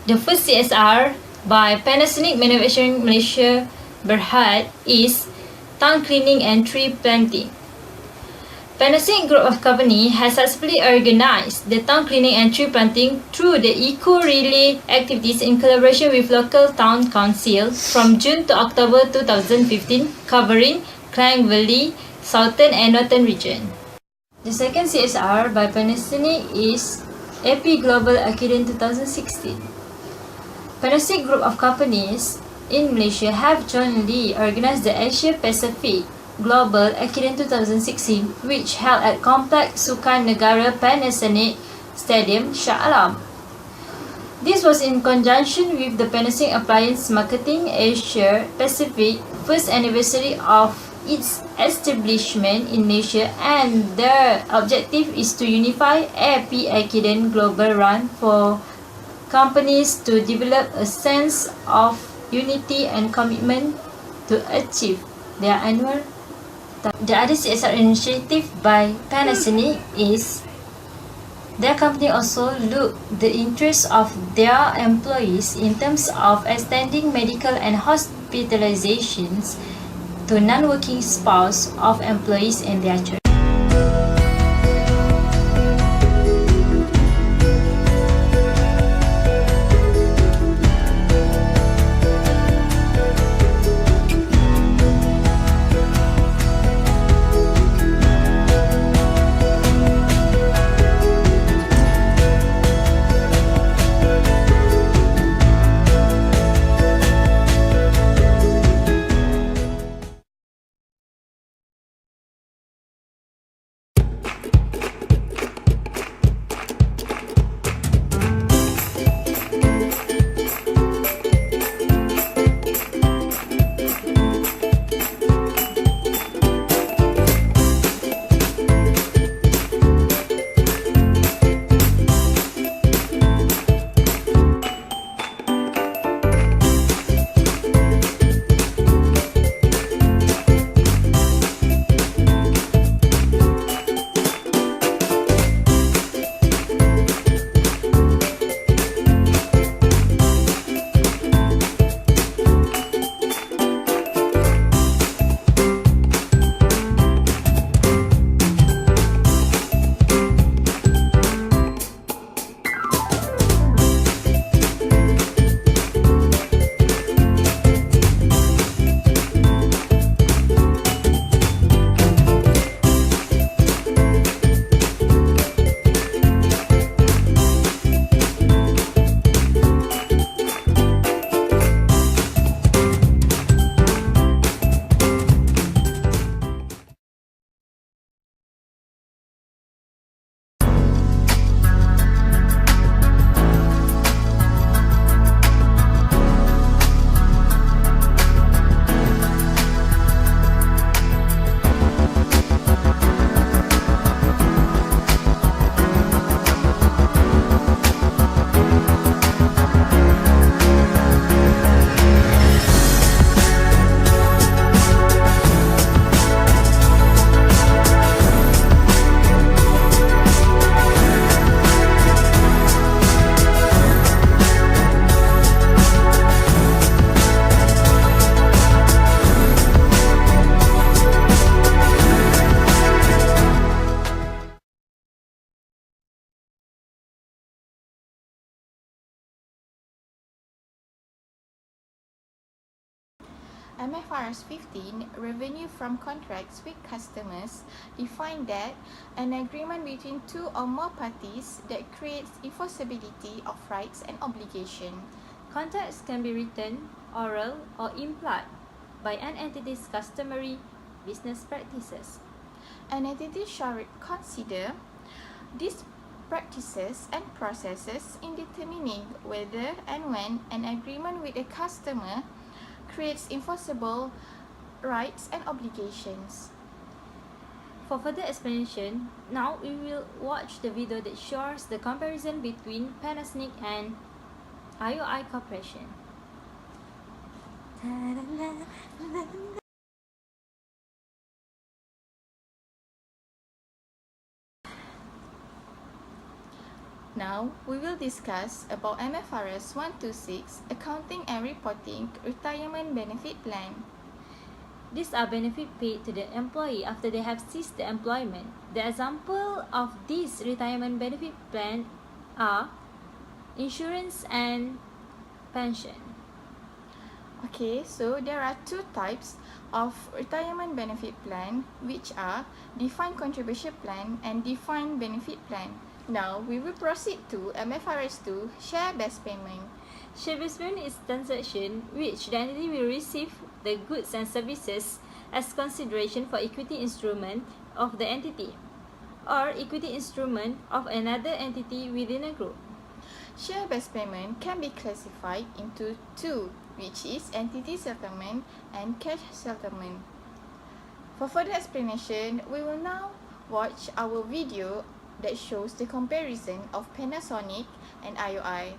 The first CSR by Panasonic Manufacturing Malaysia Berhad is town cleaning and tree planting. Panasonic Group of Company has successfully organized the town cleaning and tree planting through the Eco Relay activities in collaboration with local town council from June to October 2015, covering Klang Valley, Southern and Northern region. The second CSR by Panasonic is AP Global Academy 2016. Panasonic Group of Companies in Malaysia have jointly organized the Asia Pacific Global Academy 2016, which held at Complex Sukan Negara Panasonic Stadium, Shah Alam. This was in conjunction with the Panasonic Appliance Marketing Asia Pacific first anniversary of its establishment in Malaysia, and the objective is to unify AP Academy Global Run for companies to develop a sense of unity and commitment to achieve their annual target. The other CSR initiative by Panasonic is their company also look the interests of their employees in terms of extending medical and hospitalizations to non-working spouse of employees and their children. FAR660 revenue from contracts with customers define that an agreement between two or more parties that creates enforceability of rights and obligations. Contracts can be written, oral, or implied by an entity's customary business practices. An entity shall consider these practices and processes in determining whether and when an agreement with a customer creates enforceable rights and obligations. For further explanation, now we will watch the video that shows the comparison between Panasonic and IOI Corporation. Now, we will discuss about MFRS 126, Accounting and Reporting Retirement Benefit Plan. These are benefits paid to the employee after they have ceased the employment. The example of these retirement benefit plan are insurance and pension. Okay, so there are two types of retirement benefit plan, which are defined contribution plan and defined benefit plan. Now, we will proceed to MFRS 2, share-based payment. Share-based payment is transaction which the entity will receive the goods and services as consideration for equity instrument of the entity or equity instrument of another entity within a group. Share-based payment can be classified into two, which is entity settlement and cash settlement. For further explanation, we will now watch our video that shows the comparison of Panasonic and IOI.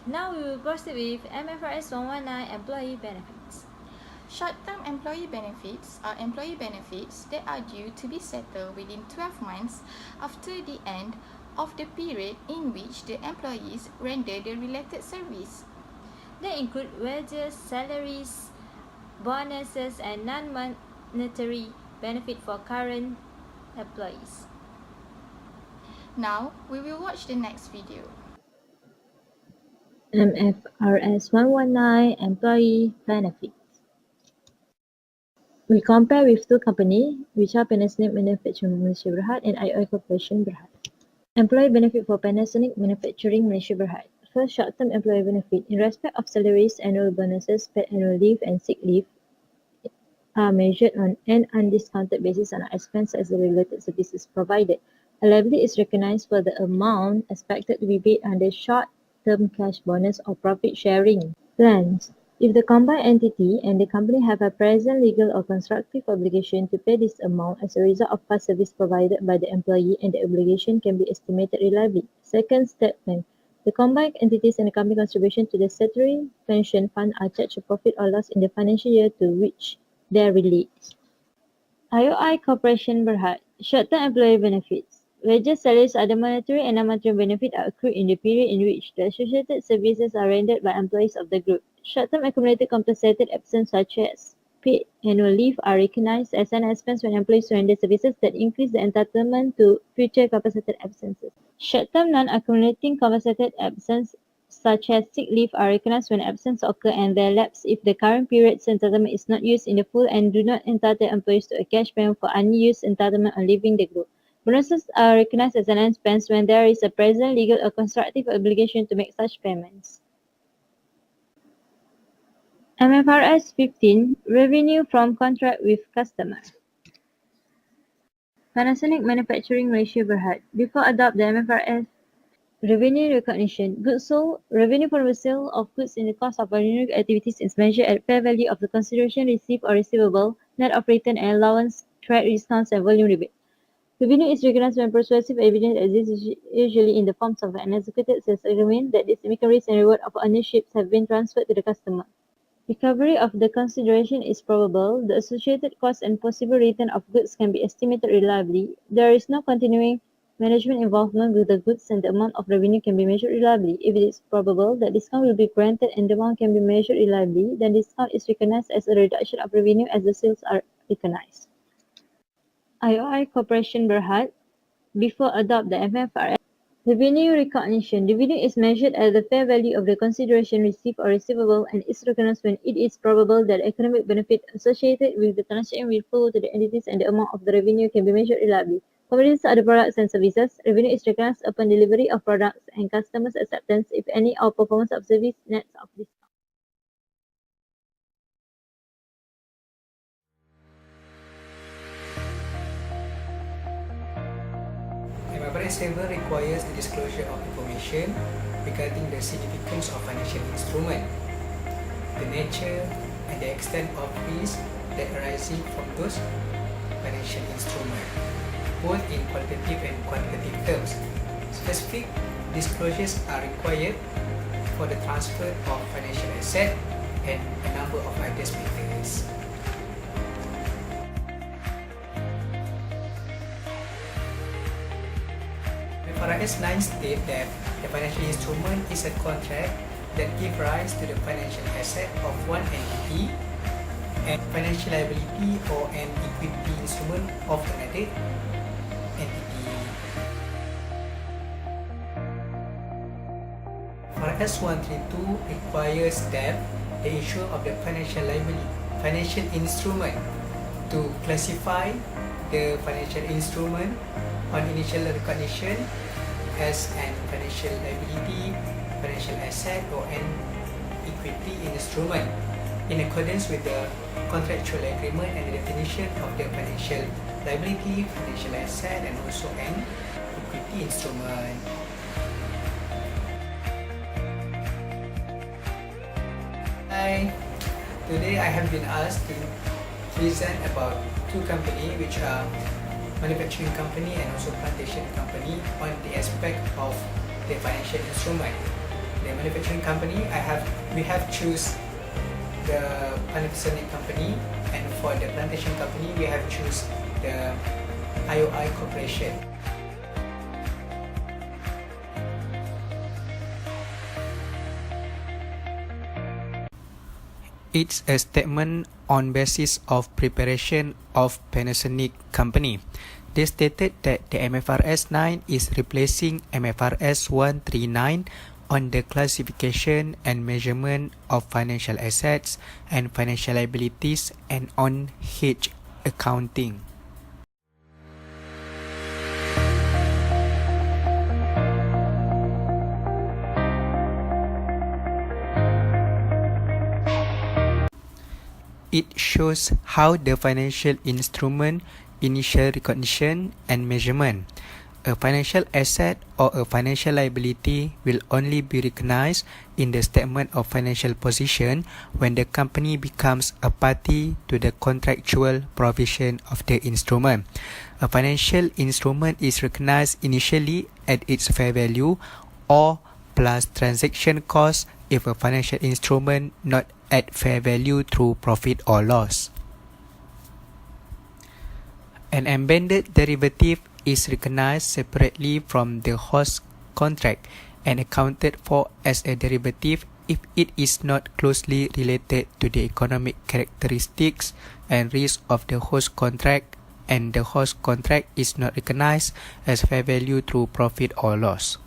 Now we will proceed with MFRS 119 employee benefits. Short-term employee benefits are employee benefits that are due to be settled within 12 months after the end of the period in which the employees render the related service. They include wages, salaries, bonuses, and non-monetary benefit for current employees. Now, we will watch the next video. MFRS 119 employee benefits. We compare with two companies, which are Panasonic Manufacturing Malaysia Berhad and IOI Corporation Berhad. Employee benefit for Panasonic Manufacturing Malaysia Berhad. First, short-term employee benefit. In respect of salaries, annual bonuses, paid annual leave, and sick leave are measured on an undiscounted basis and are expensed as the related services provided. A liability is recognized for the amount expected to be paid under short-term cash bonus or profit sharing plans. If the combined entity and the company have a present legal or constructive obligation to pay this amount as a result of past service provided by the employee, and the obligation can be estimated reliably. Second statement. The combined entities and the company contribution to the statutory pension fund are charged a profit or loss in the financial year to which they relate. IOI Corporation Berhad. Short-term employee benefits. Wages, salaries, other monetary and non-monetary benefits are accrued in the period in which the associated services are rendered by employees of the group. Short-term accumulated compensated absence such as paid annual leave are recognized as an expense when employees render services that increase the entitlement to future compensated absences. Short-term non-accumulating compensated absence such as sick leave are recognized when absence occur and they lapse if the current period's entitlement is not used in the full and do not entitle employees to a cash payment for unused entitlement on leaving the group. Bonuses are recognized as an expense when there is a present legal or constructive obligation to make such payments. MFRS 15 Revenue from Contract with Customer. Panasonic Manufacturing Malaysia Berhad. Before adopt the MFRS Revenue recognition. Goods sold. Revenue from the sale of goods in the course of ordinary activities is measured at fair value of the consideration received or receivable, net of return and allowance, trade discounts, and volume rebate. Revenue is recognized when persuasive evidence exists, usually in the forms of an executed sales agreement, that the significant risk and reward of ownership have been transferred to the customer. Recovery of the consideration is probable. The associated cost and possible return of goods can be estimated reliably. There is no continuing management involvement with the goods, and the amount of revenue can be measured reliably. If it is probable that discount will be granted and the amount can be measured reliably, then discount is recognized as a reduction of revenue as the sales are recognized. IOI Corporation Berhad, before adopt the MFRS. Revenue recognition. Revenue is measured at the fair value of the consideration received or receivable and is recognized when it is probable that economic benefit associated with the transaction will flow to the entities, and the amount of the revenue can be measured reliably. Commodities are the products and services. Revenue is recognized upon delivery of products and customers' acceptance, if any, or performance of service nets of discount. MFRS 7 requires the disclosure of information regarding the significance of financial instrument, the nature and the extent of risk that arising from those financial instruments, both in qualitative and quantitative terms. Specific disclosures are required for the transfer of financial asset and a number of other matters. FAR660 states that the financial instrument is a contract that gives rise to the financial asset of one entity and financial liability or an equity instrument of another entity. FAR662 requires that the issuer of the financial instrument to classify the financial instrument on initial recognition as an financial liability, financial asset, or an equity instrument in accordance with the contractual agreement and the definition of the financial liability, financial asset, and also an equity instrument. Hi, today I have been asked to present about two companies which are manufacturing company and also plantation company on the aspect of the financial instrument. The manufacturing company, we have choose the Panasonic company, and for the plantation company we have choose the IOI Corporation. It's a statement on basis of preparation of Panasonic company. They stated that the MFRS 9 is replacing MFRS 139 on the classification and measurement of financial assets and financial liabilities and on hedge accounting. It shows how the financial instrument initial recognition and measurement. A financial asset or a financial liability will only be recognized in the statement of financial position when the company becomes a party to the contractual provision of the instrument. A financial instrument is recognized initially at its fair value or plus transaction cost if a financial instrument not at fair value through profit or loss. An embedded derivative is recognized separately from the host contract and accounted for as a derivative if it is not closely related to the economic characteristics and risk of the host contract, and the host contract is not recognized as fair value through profit or loss.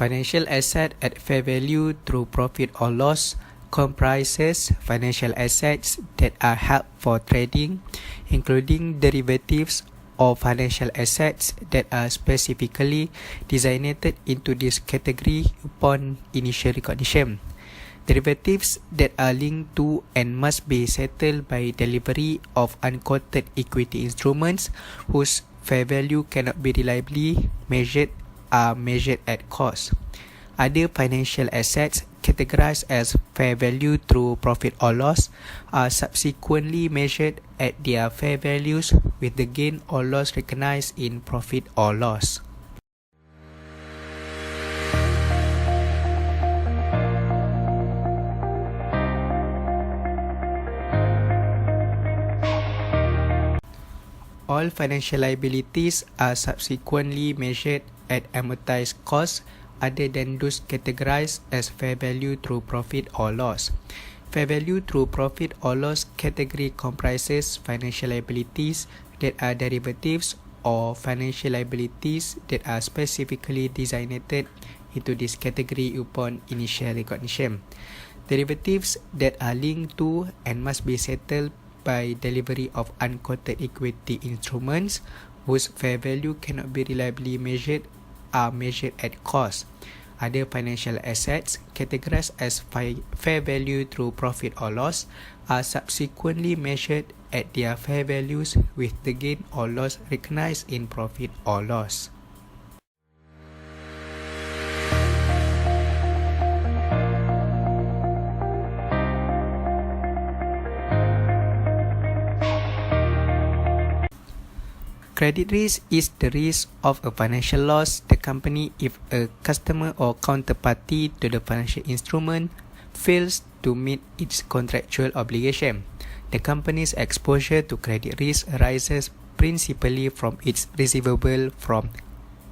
Financial asset at fair value through profit or loss comprises financial assets that are held for trading, including derivatives or financial assets that are specifically designated into this category upon initial recognition. Derivatives that are linked to and must be settled by delivery of unquoted equity instruments whose fair value cannot be reliably measured are measured at cost. Other financial assets categorized as fair value through profit or loss are subsequently measured at their fair values with the gain or loss recognized in profit or loss. All financial liabilities are subsequently measured at amortized cost other than those categorized as fair value through profit or loss. Fair value through profit or loss category comprises financial liabilities that are derivatives or financial liabilities that are specifically designated into this category upon initial recognition. Derivatives that are linked to and must be settled by delivery of unquoted equity instruments whose fair value cannot be reliably measured are measured at cost. Other financial assets categorized as fair value through profit or loss are subsequently measured at their fair values with the gain or loss recognized in profit or loss. Credit risk is the risk of a financial loss to the company if a customer or counterparty to the financial instrument fails to meet its contractual obligation. The company's exposure to credit risk arises principally from its receivable from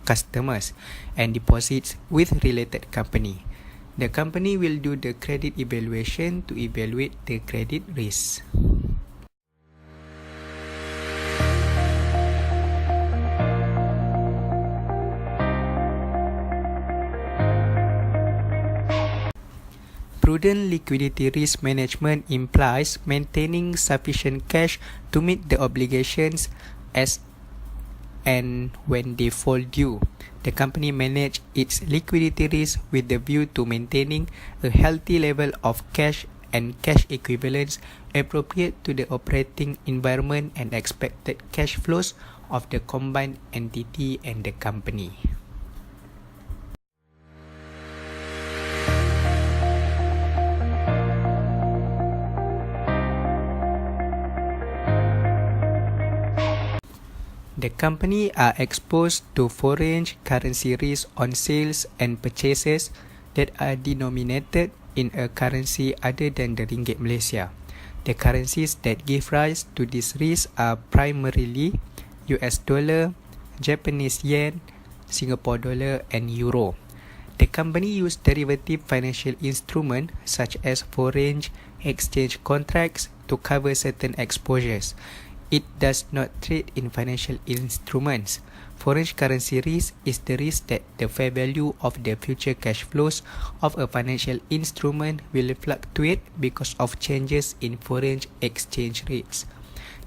customers and deposits with related company. The company will do the credit evaluation to evaluate the credit risk. Prudent liquidity risk management implies maintaining sufficient cash to meet the obligations as and when they fall due. The company manages its liquidity risk with the view to maintaining a healthy level of cash and cash equivalents appropriate to the operating environment and expected cash flows of the combined entity and the company. The company are exposed to foreign currency risk on sales and purchases that are denominated in a currency other than the ringgit Malaysia. The currencies that give rise to this risk are primarily US dollar, Japanese yen, Singapore dollar and euro. The company used derivative financial instruments such as foreign exchange contracts to cover certain exposures. It does not trade in financial instruments. Foreign currency risk is the risk that the fair value of the future cash flows of a financial instrument will fluctuate because of changes in foreign exchange rates.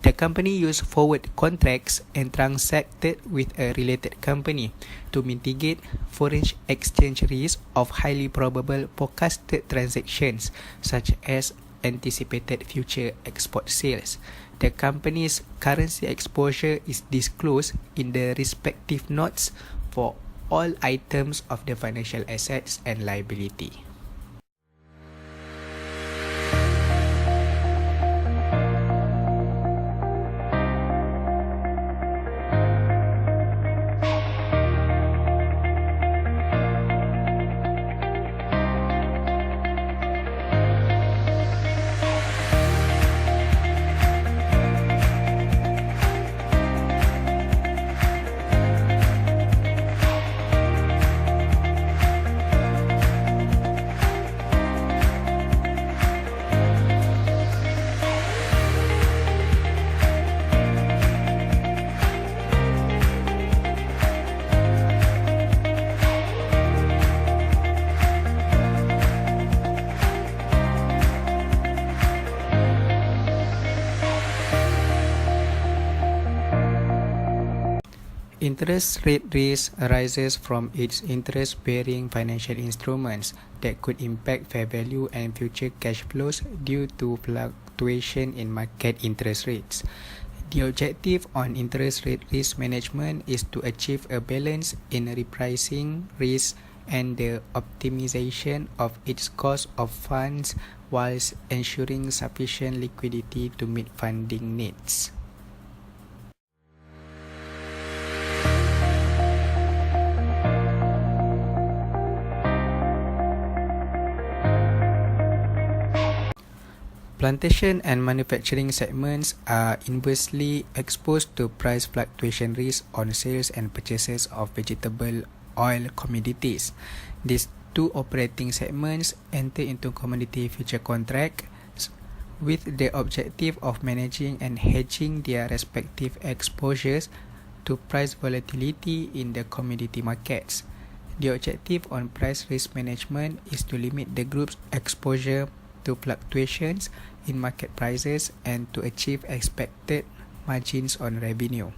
The company used forward contracts and transacted with a related company to mitigate foreign exchange risk of highly probable forecasted transactions such as anticipated future export sales. The company's currency exposure is disclosed in the respective notes for all items of the financial assets and liability. Interest rate risk arises from its interest-bearing financial instruments that could impact fair value and future cash flows due to fluctuation in market interest rates. The objective on interest rate risk management is to achieve a balance in repricing risk and the optimization of its cost of funds whilst ensuring sufficient liquidity to meet funding needs. Plantation and manufacturing segments are inversely exposed to price fluctuation risk on sales and purchases of vegetable oil commodities. These two operating segments enter into commodity future contracts with the objective of managing and hedging their respective exposures to price volatility in the commodity markets. The objective on price risk management is to limit the group's exposure to fluctuations in market prices and to achieve expected margins on revenue.